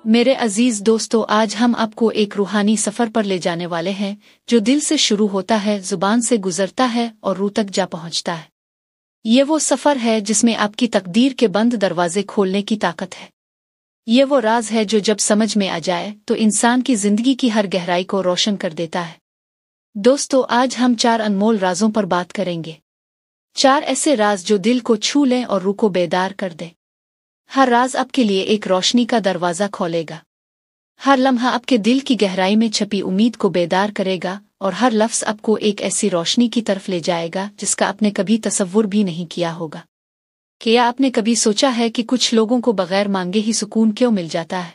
मेरे अजीज दोस्तों, आज हम आपको एक रूहानी सफ़र पर ले जाने वाले हैं जो दिल से शुरू होता है, जुबान से गुजरता है और रूह तक जा पहुंचता है। ये वो सफ़र है जिसमें आपकी तकदीर के बंद दरवाजे खोलने की ताकत है। ये वो राज है जो जब समझ में आ जाए तो इंसान की जिंदगी की हर गहराई को रोशन कर देता है। दोस्तों, आज हम 4 अनमोल राजों पर बात करेंगे। 4 ऐसे राज जो दिल को छू लें और रूह को बेदार कर दें। हर राज आपके लिए एक रोशनी का दरवाज़ा खोलेगा। हर लम्हा आपके दिल की गहराई में छपी उम्मीद को बेदार करेगा और हर लफ्ज़ आपको एक ऐसी रोशनी की तरफ ले जाएगा जिसका आपने कभी तसव्वुर भी नहीं किया होगा। क्या आपने कभी सोचा है कि कुछ लोगों को बगैर मांगे ही सुकून क्यों मिल जाता है?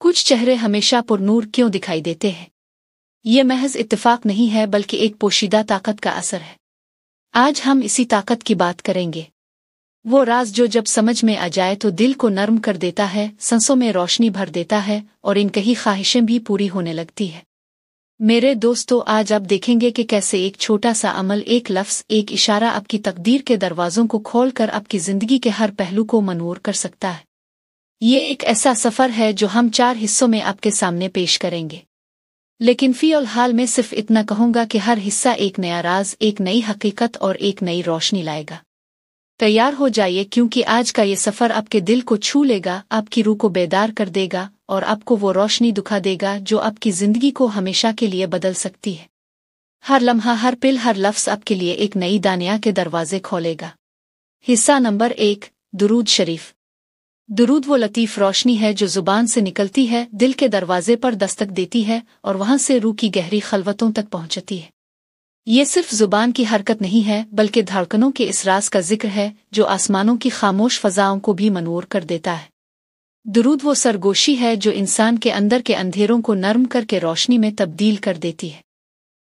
कुछ चेहरे हमेशा पुरनूर क्यों दिखाई देते हैं? ये महज इत्तेफाक नहीं है बल्कि एक पोशीदा ताकत का असर है। आज हम इसी ताकत की बात करेंगे। वो राज जो जब समझ में आ जाए तो दिल को नर्म कर देता है, सांसों में रोशनी भर देता है और इनकी ही ख्वाहिशें भी पूरी होने लगती है। मेरे दोस्तों, आज आप देखेंगे कि कैसे एक छोटा सा अमल, एक लफ्ज़, एक इशारा आपकी तकदीर के दरवाज़ों को खोलकर आपकी ज़िंदगी के हर पहलू को मनूर कर सकता है। ये एक ऐसा सफ़र है जो हम 4 हिस्सों में आपके सामने पेश करेंगे, लेकिन फ़िलहाल में सिर्फ इतना कहूँगा कि हर हिस्सा एक नया राज, एक नई हकीकत और एक नई रोशनी लाएगा। तैयार हो जाइए, क्योंकि आज का ये सफ़र आपके दिल को छू लेगा, आपकी रूह को बेदार कर देगा और आपको वो रोशनी दिखा देगा जो आपकी ज़िंदगी को हमेशा के लिए बदल सकती है। हर लम्हा, हर पिल, हर लफ्ज़ आपके लिए एक नई दानिया के दरवाजे खोलेगा। हिस्सा नंबर 1, दुरूद शरीफ। दुरूद वो लतीफ़ रोशनी है जो ज़ुबान से निकलती है, दिल के दरवाजे पर दस्तक देती है और वहाँ से रूह की गहरी खलवतों तक पहुँचती है। ये सिर्फ जुबान की हरकत नहीं है बल्कि धड़कनों के इस राज का जिक्र है जो आसमानों की खामोश फ़ज़ाओं को भी मनूर कर देता है। दुरूद वो सरगोशी है जो इंसान के अंदर के अंधेरों को नर्म करके रोशनी में तब्दील कर देती है।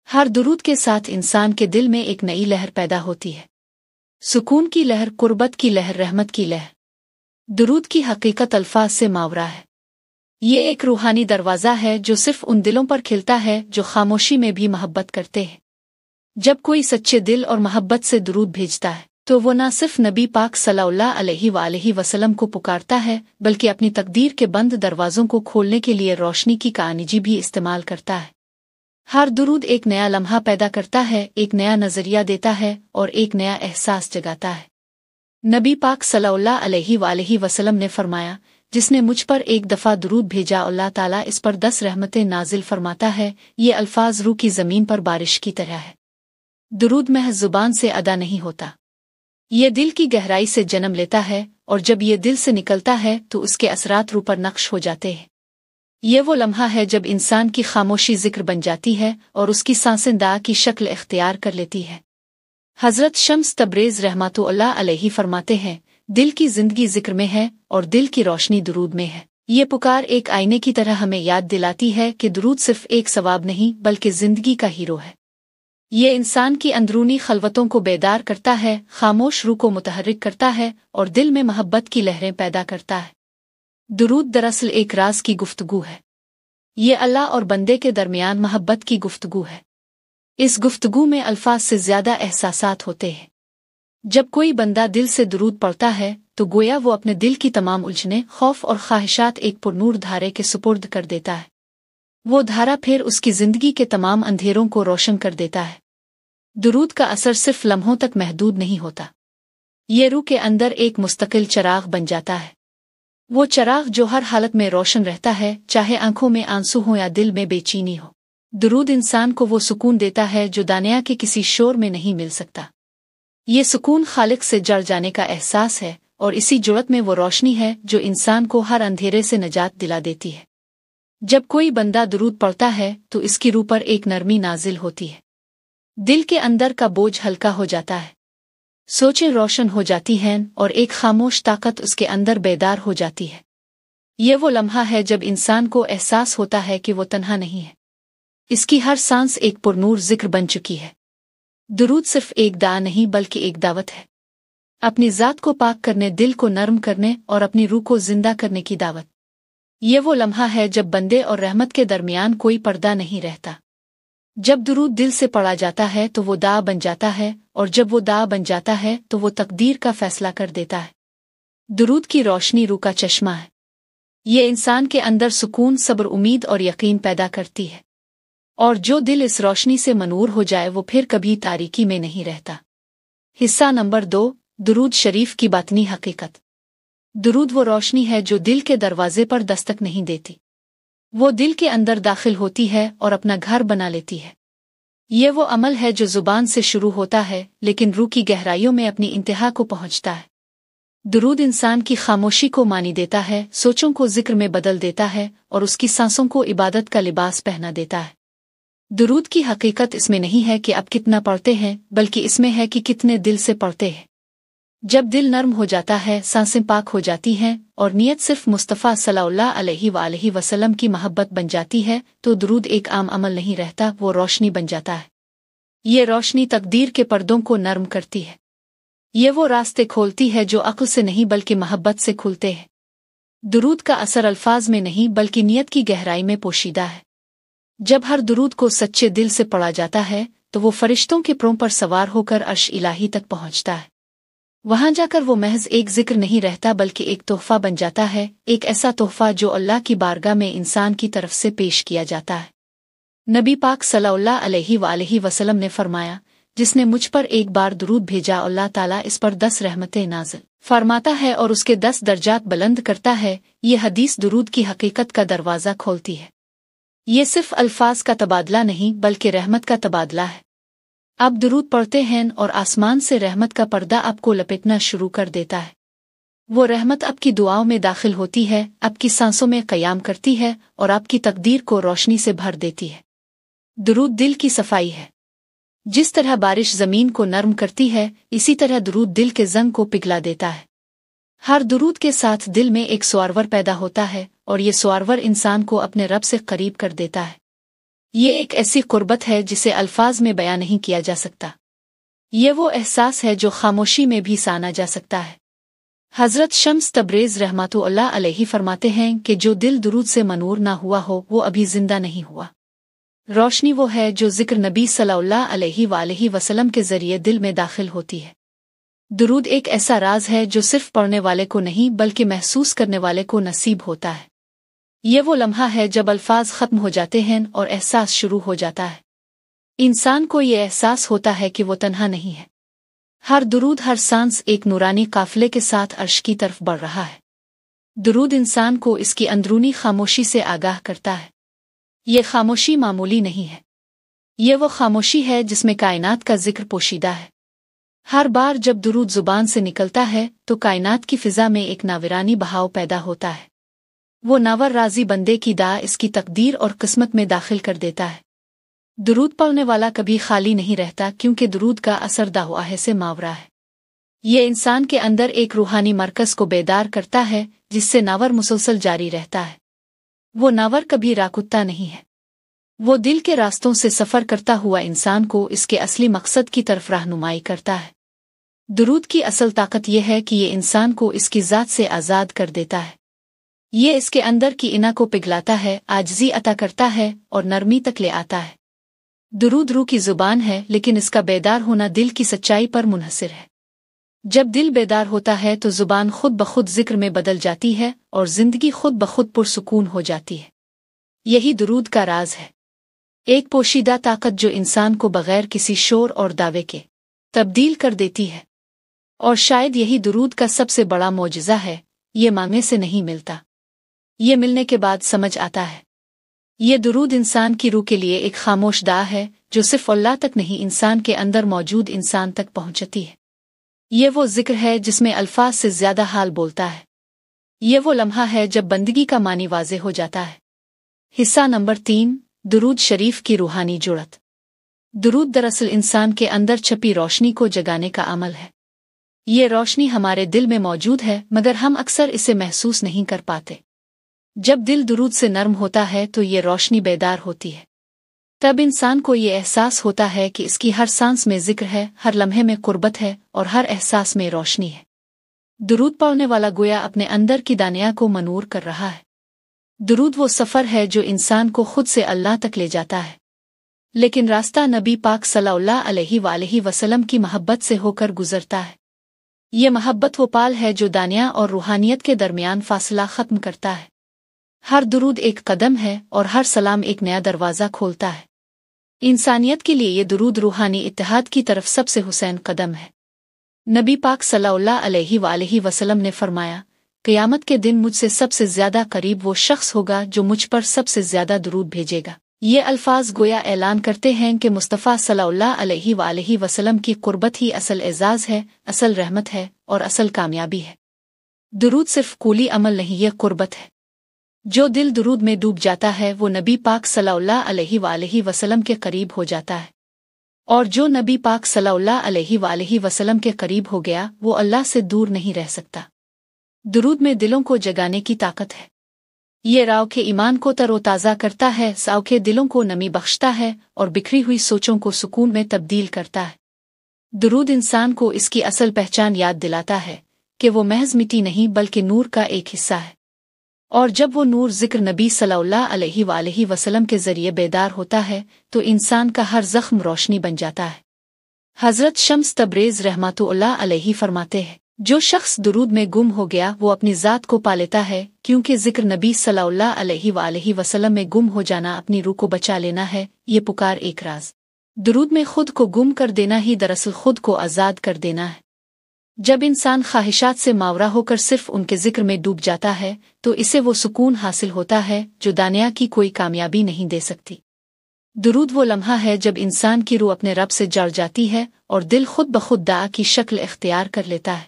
हर दुरूद के साथ इंसान के दिल में एक नई लहर पैदा होती है, सुकून की लहर, कुर्बत की लहर, रहमत की लहर। दुरूद की हकीकत अल्फाज से मावरा है। ये एक रूहानी दरवाज़ा है जो सिर्फ उन दिलों पर खिलता है जो खामोशी में भी मोहब्बत करते हैं। जब कोई सच्चे दिल और मोहब्बत से दुरूद भेजता है तो वो न सिर्फ नबी पाक सल्लल्लाहु अलैहि वसल्लम को पुकारता है बल्कि अपनी तकदीर के बंद दरवाज़ों को खोलने के लिए रोशनी की कानिजी भी इस्तेमाल करता है। हर दुरूद एक नया लम्हा पैदा करता है, एक नया नज़रिया देता है और एक नया एहसास जगाता है। नबी पाक सल्लल्लाहु अलैहि वसल्लम ने फरमाया, जिसने मुझ पर एक दफ़ा दुरूद भेजा अल्लाह ताला इस पर 10 रहमतें नाजिल फरमाता है। ये अल्फाज रूह की ज़मीन पर बारिश की तरह है। दुरूद महज ज़ुबान से अदा नहीं होता, ये दिल की गहराई से जन्म लेता है और जब ये दिल से निकलता है तो उसके असरात रूह पर नक्श हो जाते हैं। ये वो लम्हा है जब इंसान की खामोशी जिक्र बन जाती है और उसकी सांसें दा की शक्ल इख्तियार कर लेती है। हज़रत शम्स तब्रेज़ रहमतुल्लाह अलैहि फरमाते हैं, दिल की ज़िंदगी जिक्र में है और दिल की रोशनी दुरूद में है। ये पुकार एक आईने की तरह हमें याद दिलाती है कि दुरूद सिर्फ एक सवाब नहीं बल्कि ज़िंदगी का हीरो है। ये इंसान की अंदरूनी खलवतों को बेदार करता है, खामोश रूह को मुतहर्रिक करता है और दिल में मोहब्बत की लहरें पैदा करता है। दुरूद दरअसल एक राज की गुफ्तगू है। ये अल्लाह और बंदे के दरमियान मोहब्बत की गुफ्तगू है। इस गुफ्तगू में अल्फाज से ज़्यादा एहसासात होते हैं। जब कोई बंदा दिल से दुरूद पढ़ता है तो गोया वो अपने दिल की तमाम उलझने, खौफ और ख्वाहिशात एक पुरनूर धारे के सुपुर्द कर देता है। वो धारा फिर उसकी ज़िंदगी के तमाम अंधेरों को रोशन कर देता है। दुरूद का असर सिर्फ लम्हों तक महदूद नहीं होता, ये रूह के अंदर एक मुस्तकिल चराग बन जाता है। वो चराग जो हर हालत में रोशन रहता है, चाहे आंखों में आंसू हो या दिल में बेचैनी हो। दुरूद इंसान को वो सुकून देता है जो दुनिया के किसी शोर में नहीं मिल सकता। ये सुकून खालिक से जड़ जाने का एहसास है और इसी जुर्रत में वो रोशनी है जो इंसान को हर अंधेरे से नजात दिला देती है। जब कोई बंदा दुरूद पढ़ता है तो इसकी रूह पर एक नरमी नाजिल होती है, दिल के अंदर का बोझ हल्का हो जाता है, सोचें रोशन हो जाती हैं और एक खामोश ताकत उसके अंदर बेदार हो जाती है। ये वो लम्हा है जब इंसान को एहसास होता है कि वो तन्हा नहीं है, इसकी हर सांस एक पुरनूर जिक्र बन चुकी है। दुरूद सिर्फ एक दुआ नहीं बल्कि एक दावत है, अपनी ज़ात को पाक करने, दिल को नर्म करने और अपनी रूह को जिंदा करने की दावत। ये वो लम्हा है जब बंदे और रहमत के दरमियान कोई पर्दा नहीं रहता। जब दुरूद दिल से पढ़ा जाता है तो वो दुआ बन जाता है और जब वो दुआ बन जाता है तो वो तकदीर का फैसला कर देता है। दुरूद की रोशनी रूह का चश्मा है, ये इंसान के अंदर सुकून, सब्र, उम्मीद और यकीन पैदा करती है। और जो दिल इस रोशनी से मनूर हो जाए वो फिर कभी तारीकी में नहीं रहता। हिस्सा नंबर 2, दुरूद शरीफ की बातनी हकीकत। दुरूद वो रोशनी है जो दिल के दरवाजे पर दस्तक नहीं देती। वो दिल के अंदर दाखिल होती है और अपना घर बना लेती है। ये वो अमल है जो जुबान से शुरू होता है लेकिन रूह की गहराइयों में अपनी इंतहा को पहुंचता है। दुरूद इंसान की खामोशी को मानी देता है, सोचों को जिक्र में बदल देता है और उसकी सांसों को इबादत का लिबास पहना देता है। दुरूद की हकीकत इसमें नहीं है कि आप कितना पढ़ते हैं, बल्कि इसमें है कि कितने दिल से पढ़ते हैं। जब दिल नर्म हो जाता है, सांसें पाक हो जाती हैं और नियत सिर्फ मुस्तफ़ा सल्लल्लाहु अलैहि वसल्लम की मोहब्बत बन जाती है, तो दुरूद एक आम अमल नहीं रहता, वो रोशनी बन जाता है। ये रोशनी तकदीर के पर्दों को नर्म करती है। ये वो रास्ते खोलती है जो अक्ल से नहीं बल्कि मोहब्बत से खुलते हैं। दुरूद का असर अल्फाज में नहीं बल्कि नियत की गहराई में पोशीदा है। जब हर दुरूद को सच्चे दिल से पढ़ा जाता है तो वो फरिश्तों के परों पर सवार होकर अर्श इलाही तक पहुंचता है। वहां जाकर वो महज एक जिक्र नहीं रहता बल्कि एक तोहफा बन जाता है, एक ऐसा तोहफा जो अल्लाह की बारगाह में इंसान की तरफ से पेश किया जाता है। नबी पाक सल्लल्लाहु अलैहि वसल्लम ने फरमाया, जिसने मुझ पर एक बार दुरूद भेजा अल्लाह ताला इस पर 10 रहमतें नाज़िल फरमाता है और उसके 10 दर्जात बुलंद करता है। ये हदीस दुरूद की हकीकत का दरवाज़ा खोलती है। ये सिर्फ अल्फाज का तबादला नहीं बल्कि रहमत का तबादला है। आप दुरूद पढ़ते हैं और आसमान से रहमत का पर्दा आपको लपेटना शुरू कर देता है। वो रहमत आपकी दुआओं में दाखिल होती है, आपकी सांसों में क़याम करती है और आपकी तकदीर को रोशनी से भर देती है। दुरूद दिल की सफाई है। जिस तरह बारिश ज़मीन को नर्म करती है, इसी तरह दुरूद दिल के ज़ंग को पिघला देता है। हर दुरूद के साथ दिल में एक स्वारवर पैदा होता है और ये स्वारवर इंसान को अपने रब से करीब कर देता है। ये एक ऐसी कुर्बत है जिसे अल्फाज में बयां नहीं किया जा सकता। ये वो एहसास है जो खामोशी में भी साना जा सकता है। हज़रत शम्स तब्रेज़ रहमतुल्लाह अलैहि फरमाते हैं कि जो दिल दुरूद से मनूर ना हुआ हो वो अभी जिंदा नहीं हुआ। रोशनी वो है जो जिक्र नबी सल्लल्लाहु अलैहि वसल्लम के जरिए दिल में दाखिल होती है। दुरूद एक ऐसा राज है जो सिर्फ पढ़ने वाले को नहीं बल्कि महसूस करने वाले को नसीब होता है। ये वो लम्हा है जब अल्फाज ख़त्म हो जाते हैं और एहसास शुरू हो जाता है। इंसान को ये एहसास होता है कि वो तन्हा नहीं है। हर दुरूद, हर सांस एक नूरानी काफ़िले के साथ अर्श की तरफ बढ़ रहा है। दुरूद इंसान को इसकी अंदरूनी खामोशी से आगाह करता है। ये खामोशी मामूली नहीं है। ये वो खामोशी है जिसमें कायनात का जिक्र पोशीदा है। हर बार जब दुरूद जुबान से निकलता है तो कायनात की फिजा में एक नाविरानी बहाव पैदा होता है। वो नावर राजी बंदे की दाह इसकी तकदीर और किस्मत में दाखिल कर देता है। दुरूद पढ़ने वाला कभी खाली नहीं रहता क्योंकि दुरूद का असर दाहुआहे से मावरा है। ये इंसान के अंदर एक रूहानी मरकज़ को बेदार करता है जिससे नावर मुसलसल जारी रहता है। वो नावर कभी राकुत्ता नहीं है। वो दिल के रास्तों से सफ़र करता हुआ इंसान को इसके असली मकसद की तरफ रहनुमाई करता है। दुरूद की असल ताकत यह है कि ये इंसान को इसकी ज़ात से आज़ाद कर देता है। ये इसके अंदर की इना को पिघलाता है, आजिज़ी अता करता है और नरमी तक ले आता है। दुरूद रूह की ज़ुबान है लेकिन इसका बेदार होना दिल की सच्चाई पर मुनहसिर है। जब दिल बेदार होता है तो ज़ुबान खुद ब खुद जिक्र में बदल जाती है और ज़िंदगी खुद ब खुद पुरसुकून हो जाती है। यही दुरूद का राज है, एक पोशीदा ताकत जो इंसान को बगैर किसी शोर और दावे के तब्दील कर देती है। और शायद यही दुरूद का सबसे बड़ा मौजज़ा है। ये मांगने से नहीं मिलता, ये मिलने के बाद समझ आता है। ये दुरूद इंसान की रूह के लिए एक खामोश दाह है जो सिर्फ अल्लाह तक नहीं इंसान के अंदर मौजूद इंसान तक पहुंचती है। ये वो जिक्र है जिसमें अल्फाज से ज्यादा हाल बोलता है। ये वो लम्हा है जब बंदगी का मानी वाज़े हो जाता है। हिस्सा नंबर 3, दुरूद शरीफ की रूहानी जुड़त। दुरूद दरअसल इंसान के अंदर छपी रोशनी को जगाने का अमल है। ये रोशनी हमारे दिल में मौजूद है मगर हम अक्सर इसे महसूस नहीं कर पाते। जब दिल दुरूद से नर्म होता है तो ये रोशनी बेदार होती है। तब इंसान को ये एहसास होता है कि इसकी हर सांस में जिक्र है, हर लम्हे में कुर्बत है और हर एहसास में रोशनी है। दुरूद पढ़ने वाला गोया अपने अंदर की दानिया को मनूर कर रहा है। दुरूद वो सफ़र है जो इंसान को खुद से अल्लाह तक ले जाता है, लेकिन रास्ता नबी पाक सल्लल्लाहु अलैहि वसल्लम की मोहब्बत से होकर गुजरता है। ये मोहब्बत वो पाल है जो दानिया और रूहानियत के दरमियान फासला ख़त्म करता है। हर दुरूद एक कदम है और हर सलाम एक नया दरवाज़ा खोलता है। इंसानियत के लिए ये दुरूद रूहानी इत्तेहाद की तरफ सबसे हुसैन कदम है। नबी पाक सल्लल्लाहु अलैहि वसल्लम ने फरमाया, क़यामत के दिन मुझसे सबसे ज़्यादा करीब वो शख्स होगा जो मुझ पर सबसे ज़्यादा दुरूद भेजेगा। ये अल्फाज गोया ऐलान करते हैं कि मुस्तफ़ा सल्लल्लाहु अलैहि वसल्लम की क़ुर्बत ही असल एज़ाज़ है, असल रहमत है और असल कामयाबी है। दुरूद सिर्फ कूली अमल नहीं, यह क़ुर्बत है। जो दिल दुरूद में डूब जाता है वो नबी पाक सल्लल्लाहु अलैहि वसल्लम के करीब हो जाता है, और जो नबी पाक सल्लल्लाहु अलैहि वसल्लम के करीब हो गया वो अल्लाह से दूर नहीं रह सकता। दुरूद में दिलों को जगाने की ताकत है। ये राव के ईमान को तरोताज़ा करता है, साव के दिलों को नमी बख्शता है और बिखरी हुई सोचों को सुकून में तब्दील करता है। दुरूद इंसान को इसकी असल पहचान याद दिलाता है कि वो महज मिट्टी नहीं बल्कि नूर का एक हिस्सा है, और जब वो नूर ज़िक्र नबी सल्लल्लाहु अलैहि वसल्लम के ज़रिए बेदार होता है तो इंसान का हर ज़ख्म रोशनी बन जाता है। हज़रत शम्स तब्रेज़ रहमतुल्लाह अलैहि फरमाते हैं, जो शख्स दुरूद में गुम हो गया वो अपनी ज़ात को पा लेता है, क्योंकि ज़िक्र नबी सल्लल्लाहु अलैहि वसल्लम में गुम हो जाना अपनी रूह को बचा लेना है। ये पुकार एक राज। दुरूद में खुद को गुम कर देना ही दरअसल खुद को आज़ाद कर देना है। जब इंसान ख्वाहिशात से मावरा होकर सिर्फ उनके ज़िक्र में डूब जाता है तो इसे वो सुकून हासिल होता है जो दुनिया की कोई कामयाबी नहीं दे सकती। दुरूद वो लम्हा है जब इंसान की रूह अपने रब से जड़ जाती है और दिल खुद ब खुद दुआ की शक्ल इख्तियार कर लेता है।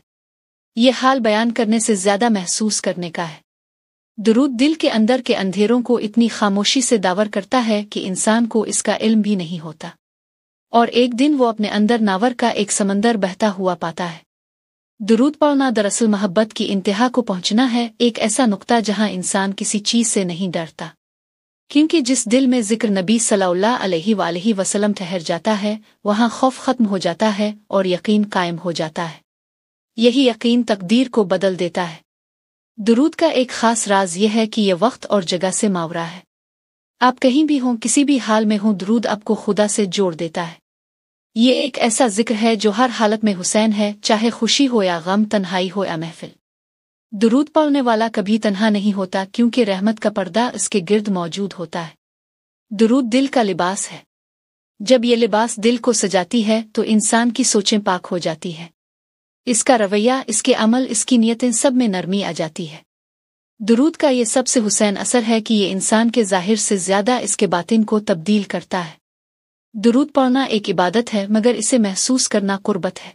ये हाल बयान करने से ज़्यादा महसूस करने का है। दुरूद दिल के अंदर के अंधेरों को इतनी खामोशी से दावर करता है कि इंसान को इसका इल्म भी नहीं होता, और एक दिन वो अपने अंदर नावर का एक समंदर बहता हुआ पाता है। दुरूद पढ़ना दरअसल मोहब्बत की इंतहा को पहुंचना है, एक ऐसा नुक्ता जहां इंसान किसी चीज़ से नहीं डरता, क्योंकि जिस दिल में ज़िक्र नबी सल्लल्लाहु अलैहि वसल्लम ठहर जाता है वहां खौफ खत्म हो जाता है और यकीन कायम हो जाता है। यही यकीन तकदीर को बदल देता है। दुरूद का एक ख़ास राज यह है कि यह वक्त और जगह से मावरा है। आप कहीं भी हों, किसी भी हाल में हों, दुरूद आपको खुदा से जोड़ देता है। ये एक ऐसा जिक्र है जो हर हालत में हुसैन है, चाहे खुशी हो या गम, तन्हाई हो या महफिल। दुरूद पढ़ने वाला कभी तन्हा नहीं होता, क्योंकि रहमत का पर्दा इसके गिर्द मौजूद होता है। दुरूद दिल का लिबास है। जब ये लिबास दिल को सजाती है तो इंसान की सोचें पाक हो जाती है। इसका रवैया, इसके अमल, इसकी नीयतें सब में नरमी आ जाती है। दुरूद का ये सबसे हुसैन असर है कि ये इंसान के ज़ाहिर से ज़्यादा इसके बातिन को तब्दील करता है। दुरूद पढ़ना एक इबादत है, मगर इसे महसूस करना कुर्बत है,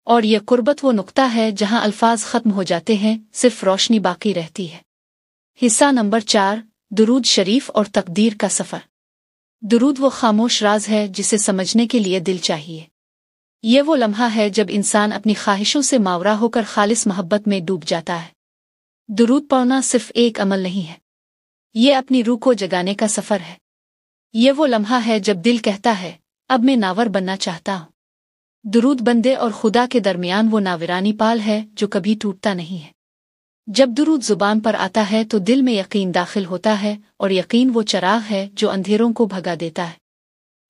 और यह कुर्बत वो नुक्ता है जहां अल्फाज ख़त्म हो जाते हैं, सिर्फ रोशनी बाकी रहती है। हिस्सा नंबर 4, दुरूद शरीफ और तकदीर का सफ़र। दुरूद वो खामोश राज है जिसे समझने के लिए दिल चाहिए। ये वो लम्हा है जब इंसान अपनी ख्वाहिशों से मावरा होकर खालिस मोहब्बत में डूब जाता है। दुरूद पढ़ना सिर्फ एक अमल नहीं है, ये अपनी रूह को जगाने का सफ़र है। ये वो लम्हा है जब दिल कहता है, अब मैं नावर बनना चाहता हूँ। दुरूद बंदे और खुदा के दरमियान वो नाविरानी पाल है जो कभी टूटता नहीं है। जब दुरूद ज़ुबान पर आता है तो दिल में यकीन दाखिल होता है, और यकीन वो चराग है जो अंधेरों को भगा देता है।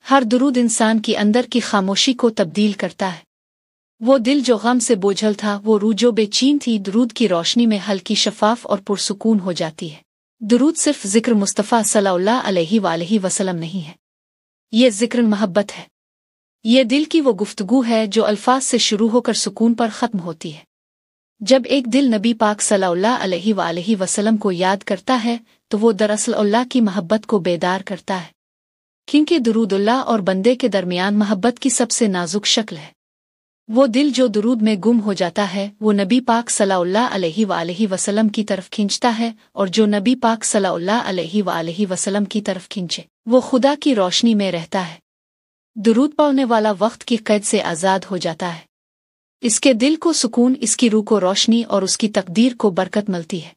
हर दुरूद इंसान की अंदर की खामोशी को तब्दील करता है। वो दिल जो गम से बोझल था, वो रूह जो बेचैन थी, दुरूद की रोशनी में हल्की, शफाफ और पुरसुकून हो जाती है। दुरूद सिर्फ ज़िक्र मुस्तफ़ा सल्लल्लाहु अलैहि वसल्लम नहीं है, ये ज़िक्र मोहब्बत है। ये दिल की वो गुफ्तगू है जो अल्फाज से शुरू होकर सुकून पर ख़त्म होती है। जब एक दिल नबी पाक सल्लल्लाहु अलैहि वसल्लम को याद करता है तो वो दरअसल अल्लाह की मोहब्बत को बेदार करता है, क्योंकि दुरूदुल्लाह और बंदे के दरमियान मोहब्बत की सबसे नाजुक शक्ल है। वो दिल जो दुरूद में गुम हो जाता है वो नबी पाक सल्लल्लाहु अलैहि वसल्लम की तरफ खींचता है, और जो नबी पाक सल्लल्लाहु अलैहि वसल्लम की तरफ खींचे वो खुदा की रोशनी में रहता है। दुरूद पढ़ने वाला वक्त की कैद से आज़ाद हो जाता है। इसके दिल को सुकून, इसकी रूह को रोशनी और उसकी तकदीर को बरकत मिलती है।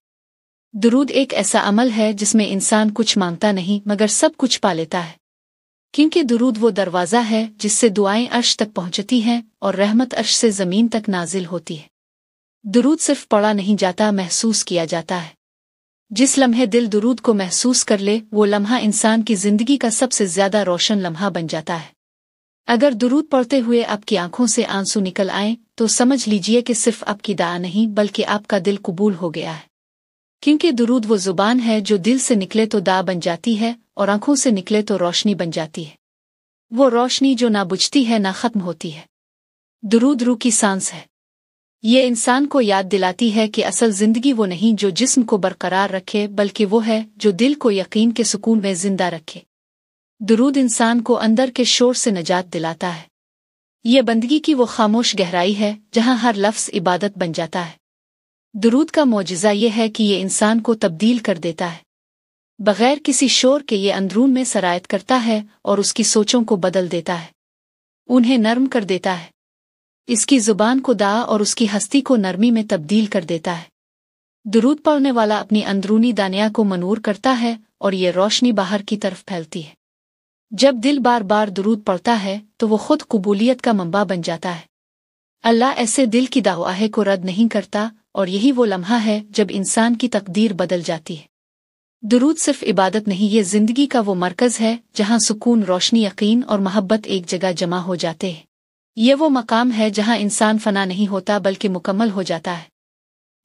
दुरूद एक ऐसा अमल है जिसमें इंसान कुछ मांगता नहीं मगर सब कुछ पा लेता है, क्योंकि दुरूद वो दरवाज़ा है जिससे दुआएं अर्श तक पहुंचती हैं और रहमत अर्श से ज़मीन तक नाजिल होती है। दुरूद सिर्फ पढ़ा नहीं जाता, महसूस किया जाता है। जिस लम्हे दिल दुरूद को महसूस कर ले वो लम्हा इंसान की ज़िंदगी का सबसे ज़्यादा रोशन लम्हा बन जाता है। अगर दुरूद पढ़ते हुए आपकी आंखों से आंसू निकल आए तो समझ लीजिए कि सिर्फ आपकी दुआ नहीं बल्कि आपका दिल कबूल हो गया है, क्योंकि दुरूद वो जुबान है जो दिल से निकले तो दा बन जाती है और आंखों से निकले तो रोशनी बन जाती है। वो रोशनी जो ना बुझती है ना खत्म होती है। दुरूद रूह की सांस है। ये इंसान को याद दिलाती है कि असल जिंदगी वो नहीं जो जिस्म को बरकरार रखे, बल्कि वो है जो दिल को यकीन के सुकून में जिंदा रखे। दुरूद इंसान को अंदर के शोर से निजात दिलाता है। ये बंदगी की वो खामोश गहराई है जहां हर लफ्ज़ इबादत बन जाता है। दुरूद का मौजिज़ा ये है कि ये इंसान को तब्दील कर देता है। बगैर किसी शोर के ये अंदरून में सरायत करता है और उसकी सोचों को बदल देता है, उन्हें नर्म कर देता है। इसकी जुबान को दा और उसकी हस्ती को नरमी में तब्दील कर देता है। दुरूद पढ़ने वाला अपनी अंदरूनी दानिया को मनूर करता है और ये रोशनी बाहर की तरफ फैलती है। जब दिल बार बार दुरूद पढ़ता है तो वो खुद कबूलियत का मंबा बन जाता है। अल्लाह ऐसे दिल की दावाहे को रद्द नहीं करता और यही वो लम्हा है जब इंसान की तकदीर बदल जाती है। दुरूद सिर्फ इबादत नहीं, ये जिंदगी का वो मरकज़ है जहां सुकून, रोशनी, यकीन और मोहब्बत एक जगह जमा हो जाते हैं। ये वो मकाम है जहां इंसान फना नहीं होता बल्कि मुकम्मल हो जाता है।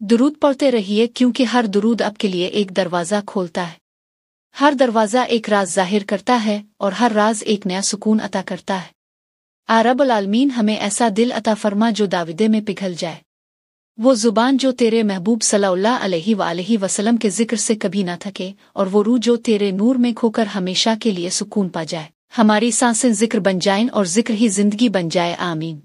दुरूद पढ़ते रहिए क्योंकि हर दुरूद आपके लिए एक दरवाज़ा खोलता है। हर दरवाज़ा एक राज जाहिर करता है और हर राज एक नया सुकून अता करता है। आ रब्बुल आलमीन हमें ऐसा दिल अता फरमा जो दाविदे में पिघल जाए, वो जुबान जो तेरे महबूब सल्लल्लाहु अलैहि वसल्लम के जिक्र से कभी ना थके, और वो रूह जो तेरे नूर में खोकर हमेशा के लिए सुकून पा जाए। हमारी सांसें जिक्र बन जाएं और जिक्र ही जिंदगी बन जाए। आमीन।